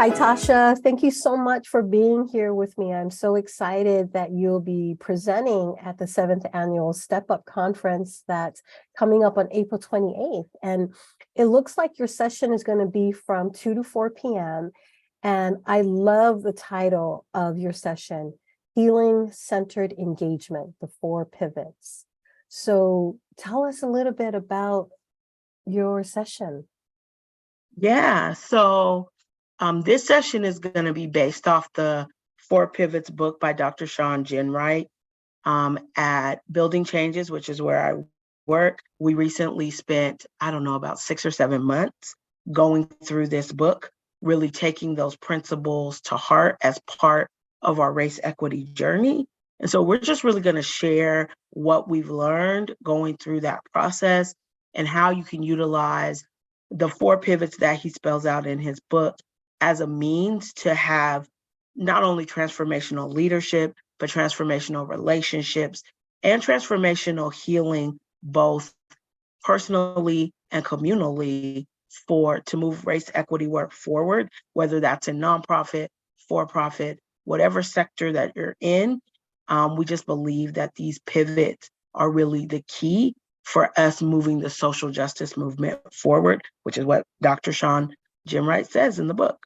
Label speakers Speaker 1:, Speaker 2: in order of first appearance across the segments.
Speaker 1: Hi, Tasha. Thank you so much for being here with me. I'm so excited that you'll be presenting at the 7th Annual Step Up Conference that's coming up on April 28th. And it looks like your session is going to be from 2 to 4 p.m. And I love the title of your session, Healing Centered Engagement, the 4 Pivots. So tell us a little bit about your session.
Speaker 2: Yeah, so this session is going to be based off the 4 Pivots book by Dr. Ginwright at Building Changes, which is where I work. We recently spent, about 6 or 7 months going through this book, really taking those principles to heart as part of our race equity journey. And so we're just really going to share what we've learned going through that process and how you can utilize the 4 pivots that he spells out in his book as a means to have not only transformational leadership, but transformational relationships and transformational healing, both personally and communally, to move race equity work forward, whether that's in nonprofit, for-profit, whatever sector that you're in. We just believe that these pivots are really the key for us moving the social justice movement forward, which is what Dr. Ginwright says in the book.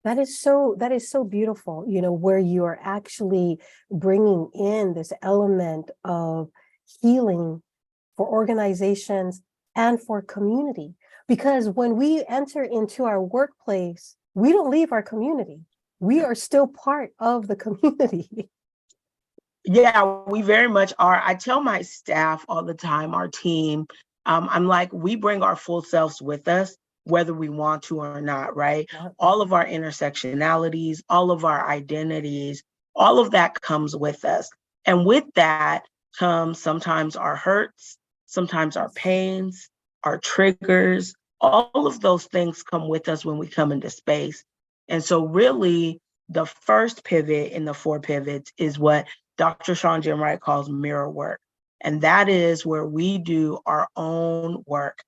Speaker 1: That is so beautiful, where you are actually bringing in this element of healing for organizations and for community. Because when we enter into our workplace, we don't leave our community. We are still part of the community.
Speaker 2: Yeah, we very much are. I tell my staff all the time, our team, I'm like, we bring our full selves with us, whether we want to or not, right? All of our intersectionalities, all of our identities, all of that comes with us. And with that comes sometimes our hurts, sometimes our pains, our triggers, all of those things come with us when we come into space. And so really, the first pivot in the 4 pivots is what Dr. Ginwright calls mirror work. And that is where we do our own work.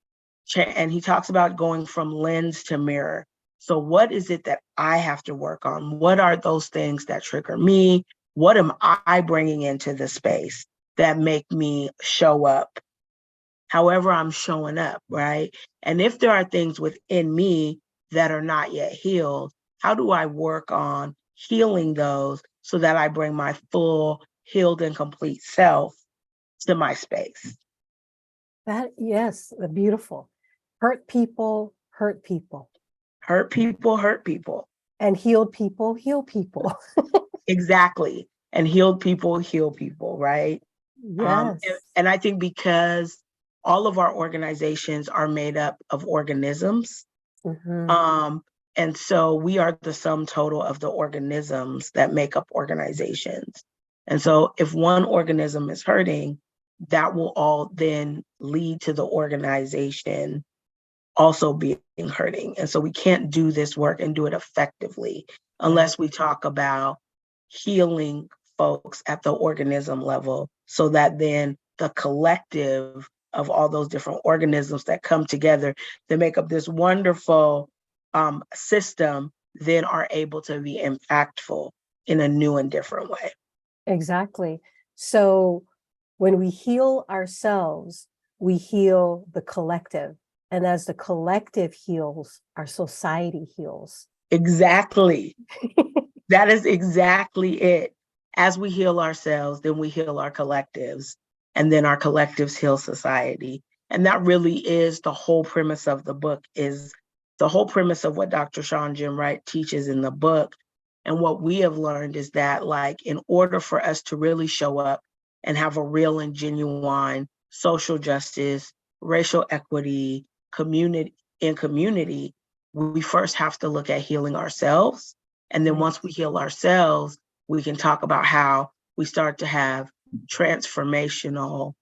Speaker 2: And he talks about going from lens to mirror. So what is it that I have to work on? What are those things that trigger me? What am I bringing into the space that make me show up however I'm showing up, right? And if there are things within me that are not yet healed, how do I work on healing those so that I bring my full, healed, and complete self to my space?
Speaker 1: Yes, beautiful. Hurt people, hurt people.
Speaker 2: Hurt people, hurt people.
Speaker 1: And healed people, heal people.
Speaker 2: Exactly. And healed people, heal people, right?
Speaker 1: Yes.
Speaker 2: And I think because all of our organizations are made up of organisms, and so we are the sum total of the organisms that make up organizations. And so if one organism is hurting, that will all then lead to the organization also being hurting. And so we can't do this work and do it effectively unless we talk about healing folks at the organism level, so that then the collective of all those different organisms that come together to make up this wonderful system then are able to be impactful in a new and different way.
Speaker 1: Exactly. So when we heal ourselves, we heal the collective. And as the collective heals, our society heals.
Speaker 2: Exactly. That is exactly it. As we heal ourselves, then we heal our collectives, and then our collectives heal society. And that really is the whole premise of the book, is the whole premise of what Dr. Ginwright teaches in the book. And what we have learned is that, like, in order for us to really show up and have a real and genuine social justice, racial equity, community, we first have to look at healing ourselves. And then once we heal ourselves, we can talk about how we start to have transformational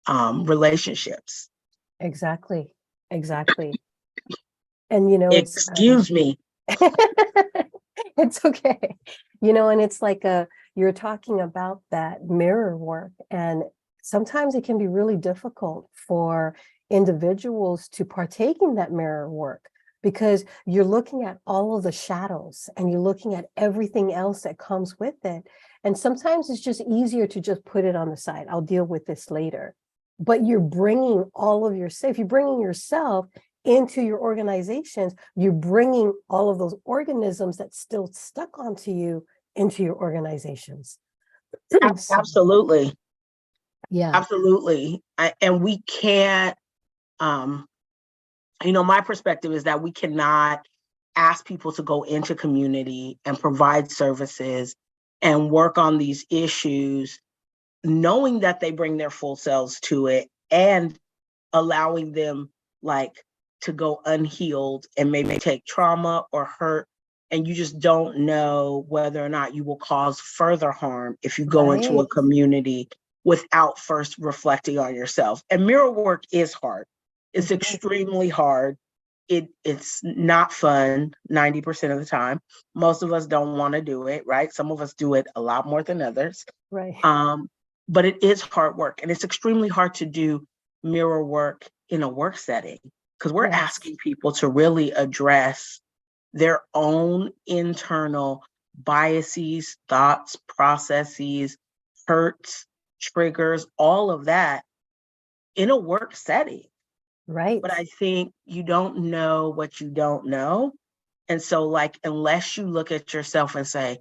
Speaker 2: relationships.
Speaker 1: Exactly. And
Speaker 2: excuse me.
Speaker 1: It's okay. And it's like you're talking about that mirror work, and sometimes it can be really difficult for individuals to partake in that mirror work because you're looking at all of the shadows and you're looking at everything else that comes with it. And sometimes it's just easier to just put it on the side. I'll deal with this later. But you're bringing all of yourself, you're bringing yourself into your organizations, you're bringing all of those organisms that still stuck onto you into your organizations.
Speaker 2: Absolutely.
Speaker 1: Yeah.
Speaker 2: Absolutely. And we can't, my perspective is that we cannot ask people to go into community and provide services and work on these issues, knowing that they bring their full selves to it and allowing them to go unhealed and maybe take trauma or hurt. And you just don't know whether or not you will cause further harm if you go into a community without first reflecting on yourself. And mirror work is hard. It's extremely hard. It's not fun 90% of the time. Most of us don't want to do it, right? Some of us do it a lot more than others.
Speaker 1: Right.
Speaker 2: But it is hard work, and it's extremely hard to do mirror work in a work setting because we're asking people to really address their own internal biases, thoughts, processes, hurts, triggers, all of that in a work setting.
Speaker 1: Right.
Speaker 2: But I think you don't know what you don't know. And so unless you look at yourself and say,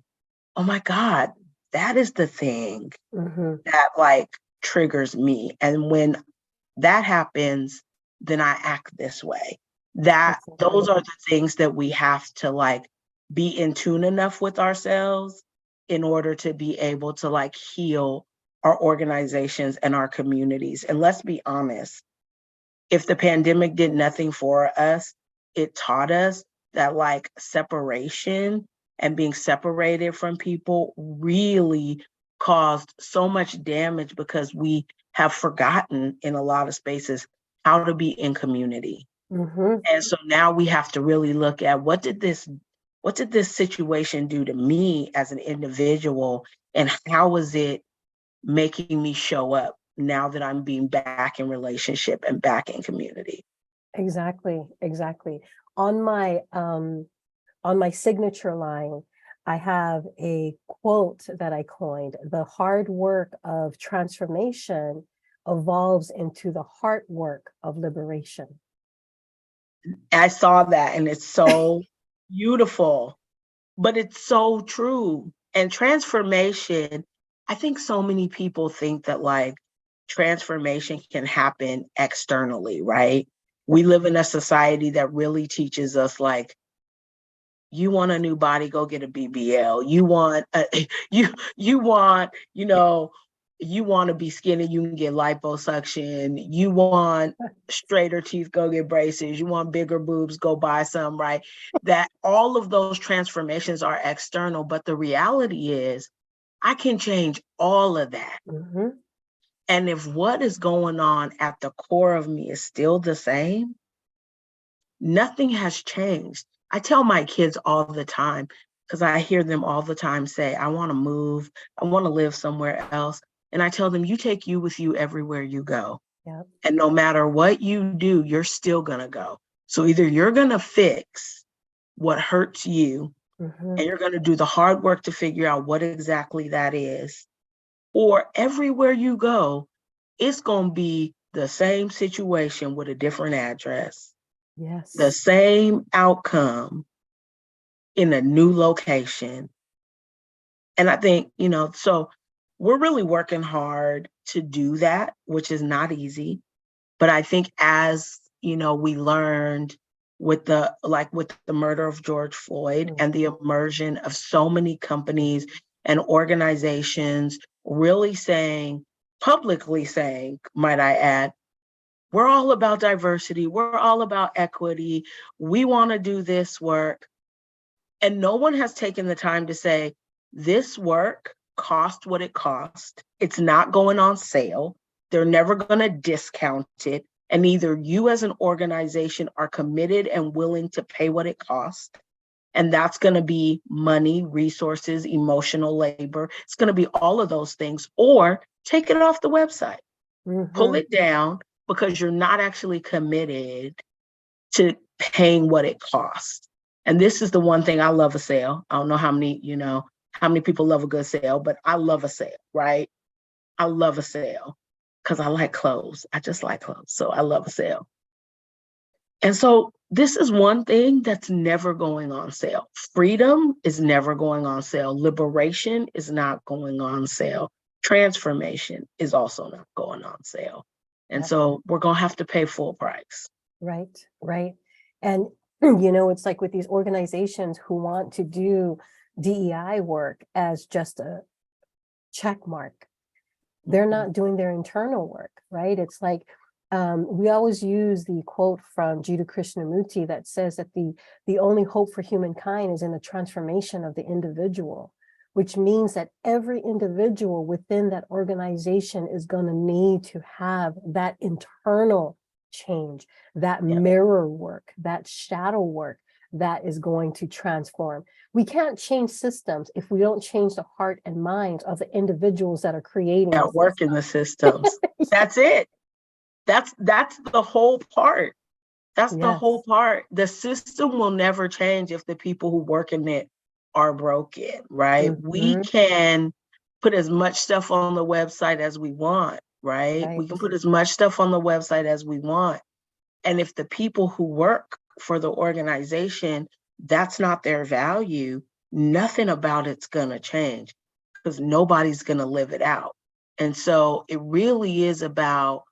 Speaker 2: oh my God, that is the thing that triggers me. And when that happens, then I act this way. Those are the things that we have to be in tune enough with ourselves in order to be able to heal our organizations and our communities. And let's be honest, if the pandemic did nothing for us, it taught us that separation and being separated from people really caused so much damage because we have forgotten in a lot of spaces how to be in community. And so now we have to really look at what did this situation do to me as an individual, and how is it making me show up now that I'm being back in relationship and back in community.
Speaker 1: Exactly. On my signature line, I have a quote that I coined: the hard work of transformation evolves into the heart work of liberation.
Speaker 2: I saw that, and it's so beautiful, but it's so true. And transformation, I think so many people think that transformation can happen externally, right? We live in a society that really teaches us you want a new body, go get a BBL. You want you want to be skinny, you can get liposuction. You want straighter teeth, go get braces. You want bigger boobs, go buy some, right? That all of those transformations are external, but the reality is I can change all of that. And if what is going on at the core of me is still the same, nothing has changed. I tell my kids all the time, because I hear them all the time say, I want to move, I want to live somewhere else. And I tell them, you take you with you everywhere you go.
Speaker 1: Yep.
Speaker 2: And no matter what you do, you're still going to go. So either you're going to fix what hurts you, and you're going to do the hard work to figure out what exactly that is, or everywhere you go, it's going to be the same situation with a different address.
Speaker 1: Yes.
Speaker 2: The same outcome in a new location. And I think, so we're really working hard to do that, which is not easy. But I think as, we learned with the murder of George Floyd and the immersion of so many companies and organizations really publicly saying, might I add, we're all about diversity. We're all about equity. We want to do this work. And no one has taken the time to say, this work cost what it cost. It's not going on sale. They're never going to discount it. And either you as an organization are committed and willing to pay what it costs. And that's going to be money, resources, emotional labor. It's going to be all of those things. Or take it off the website. Pull it down, because you're not actually committed to paying what it costs. And this is the one thing I love a sale. I don't know how many people love a good sale, but I love a sale, right? I love a sale because I like clothes. I just like clothes. So I love a sale. And so this is one thing that's never going on sale. Freedom is never going on sale. Liberation is not going on sale. Transformation is also not going on sale. And so we're going to have to pay full price.
Speaker 1: Right, right. And, it's like with these organizations who want to do DEI work as just a check mark, they're not doing their internal work, right? It's like, we always use the quote from Jiddu Krishnamurti that says that the only hope for humankind is in the transformation of the individual, which means that every individual within that organization is going to need to have that internal change, that mirror work, that shadow work that is going to transform. We can't change systems if we don't change the heart and minds of the individuals that are creating
Speaker 2: that work in the systems. That's it. That's the whole part. That's the whole part. The system will never change if the people who work in it are broken, right? We can put as much stuff on the website as we want, right? We can put as much stuff on the website as we want. And if the people who work for the organization, that's not their value, nothing about it's going to change because nobody's going to live it out. And so it really is about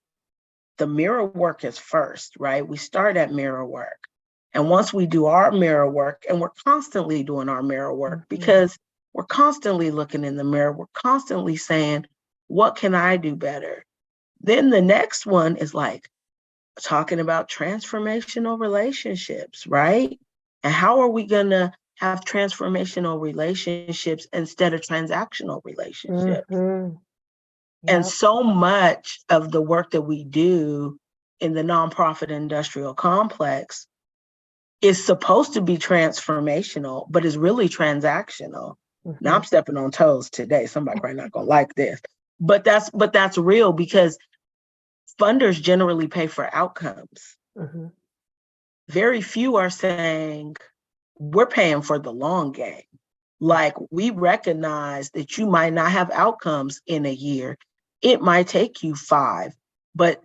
Speaker 2: the mirror work is first, right? We start at mirror work. And once we do our mirror work, and we're constantly doing our mirror work because we're constantly looking in the mirror, we're constantly saying, what can I do better? Then the next one is like talking about transformational relationships, right? And how are we going to have transformational relationships instead of transactional relationships? And so much of the work that we do in the nonprofit industrial complex is supposed to be transformational, but is really transactional. Now I'm stepping on toes today. Somebody probably not gonna like this, but that's real because funders generally pay for outcomes. Very few are saying we're paying for the long game. Like we recognize that you might not have outcomes in a year. It might take you 5, but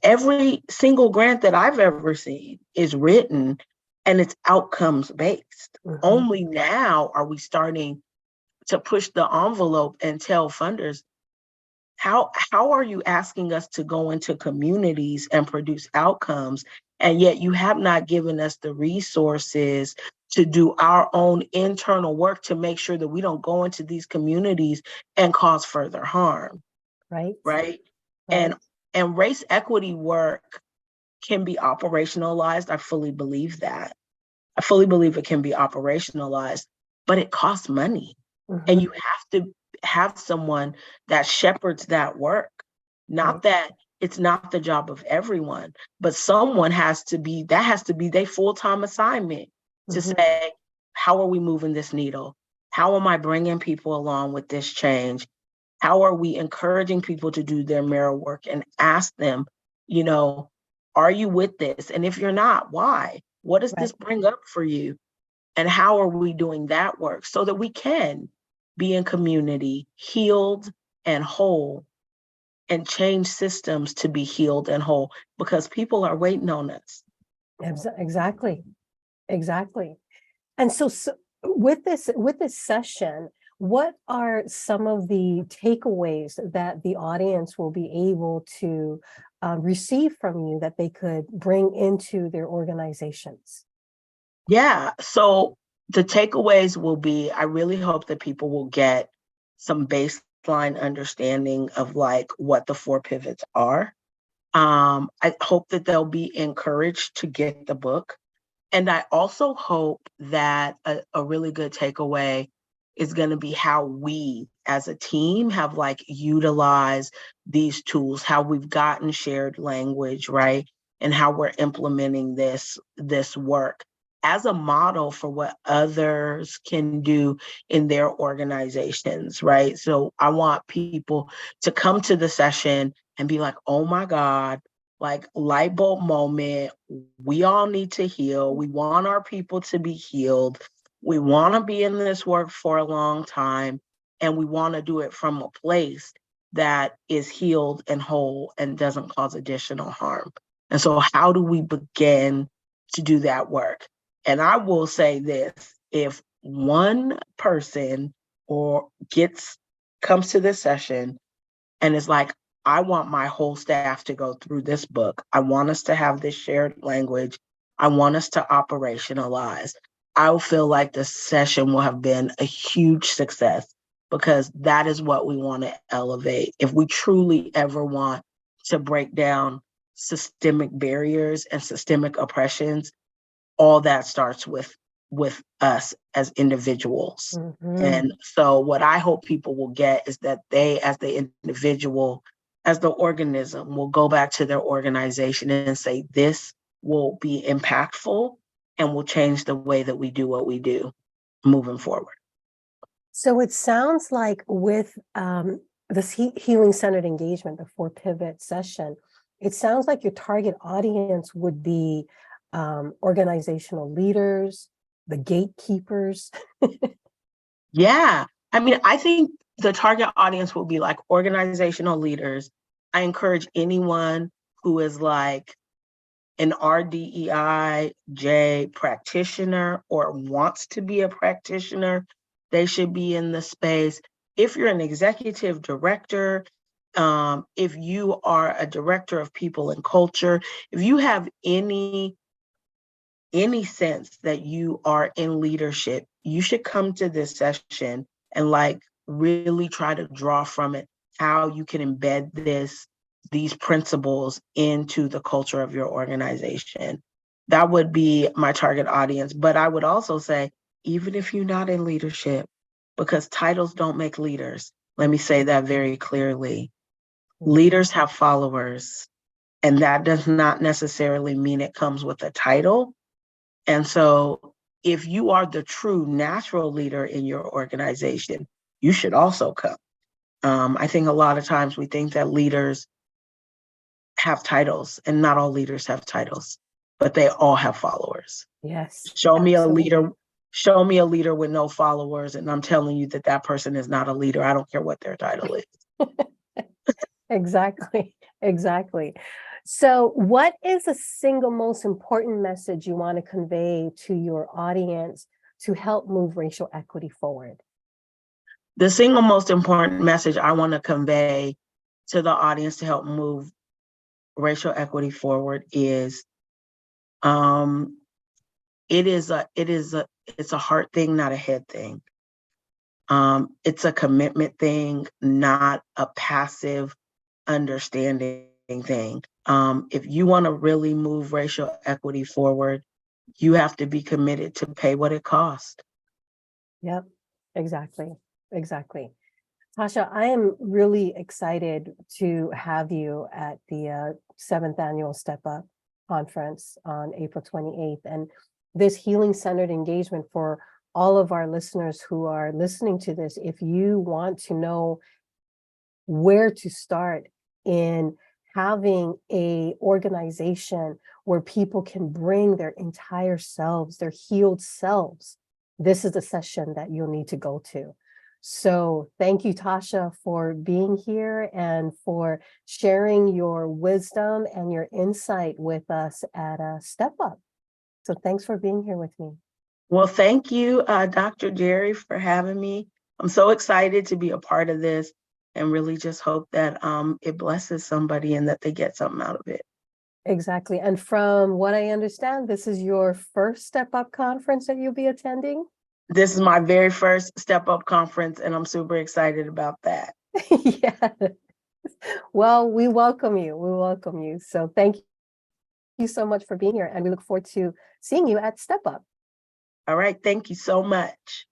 Speaker 2: every single grant that I've ever seen is written and it's outcomes based. Only now are we starting to push the envelope and tell funders, how are you asking us to go into communities and produce outcomes, and yet you have not given us the resources to do our own internal work to make sure that we don't go into these communities and cause further harm. Right. And race equity work can be operationalized. I fully believe that. I fully believe it can be operationalized, but it costs money. And you have to have someone that shepherds that work. Not that it's not the job of everyone, but someone has to be their full-time assignment to say, how are we moving this needle? How am I bringing people along with this change? How are we encouraging people to do their mirror work and ask them, are you with this? And if you're not, why? What does this bring up for you? And how are we doing that work so that we can be in community, healed and whole, and change systems to be healed and whole because people are waiting on us.
Speaker 1: Exactly. And so with this session, what are some of the takeaways that the audience will be able to receive from you that they could bring into their organizations?
Speaker 2: Yeah, so the takeaways will be, I really hope that people will get some baseline understanding of like what the 4 pivots are. I hope that they'll be encouraged to get the book. And I also hope that a really good takeaway is going to be how we as a team have like utilized these tools, how we've gotten shared language, right? And how we're implementing this work as a model for what others can do in their organizations, right? So I want people to come to the session and be like, oh my God, like light bulb moment. We all need to heal. We want our people to be healed. We want to be in this work for a long time, and we want to do it from a place that is healed and whole and doesn't cause additional harm. And so how do we begin to do that work? And I will say this, if one person or comes to this session and is like, I want my whole staff to go through this book. I want us to have this shared language. I want us to operationalize. I feel like the session will have been a huge success, because that is what we want to elevate. If we truly ever want to break down systemic barriers and systemic oppressions, all that starts with us as individuals. And so what I hope people will get is that they, as the individual, as the organism, will go back to their organization and say, this will be impactful and will change the way that we do what we do moving forward.
Speaker 1: So it sounds like with this healing-centered engagement, the 4-pivot session, it sounds like your target audience would be organizational leaders, the gatekeepers.
Speaker 2: Yeah. I mean, I think the target audience will be like organizational leaders. I encourage anyone who is like an RDEIJ practitioner or wants to be a practitioner, they should be in the space. If you're an executive director, if you are a director of people and culture, if you have any sense that you are in leadership, you should come to this session and like really try to draw from it how you can embed these principles into the culture of your organization. That would be my target audience. But I would also say, even if you're not in leadership, because titles don't make leaders, let me say that very clearly. Leaders have followers, and that does not necessarily mean it comes with a title. And so if you are the true natural leader in your organization, you should also come. I think a lot of times we think that leaders have titles, and not all leaders have titles, but they all have followers.
Speaker 1: Yes.
Speaker 2: Show me
Speaker 1: absolutely.
Speaker 2: a leader with no followers, and I'm telling you that that person is not a leader. I don't care what their title is.
Speaker 1: Exactly. Exactly. So what is the single most important message you want to convey to your audience to help move racial equity forward?
Speaker 2: The single most important message I want to convey to the audience to help move racial equity forward is it's a heart thing, not a head thing. It's a commitment thing, not a passive understanding thing. If you want to really move racial equity forward, you have to be committed to pay what it costs.
Speaker 1: Yep, exactly. Exactly. Tasha, I am really excited to have you at the 7th annual Step Up conference on April 28th. And this healing-centered engagement for all of our listeners who are listening to this, if you want to know where to start in having a organization where people can bring their entire selves, their healed selves, this is the session that you'll need to go to. So thank you, Tasha, for being here and for sharing your wisdom and your insight with us at Step Up. So thanks for being here with me.
Speaker 2: Well, thank you, Dr. Jerry, for having me. I'm so excited to be a part of this and really just hope that it blesses somebody and that they get something out of it.
Speaker 1: Exactly. And from what I understand, this is your first Step Up conference that you'll be attending?
Speaker 2: This is my very first Step Up conference, and I'm super excited about that.
Speaker 1: Yeah. Well, we welcome you. We welcome you. So thank you so much for being here, and we look forward to seeing you at Step Up.
Speaker 2: All right. Thank you so much.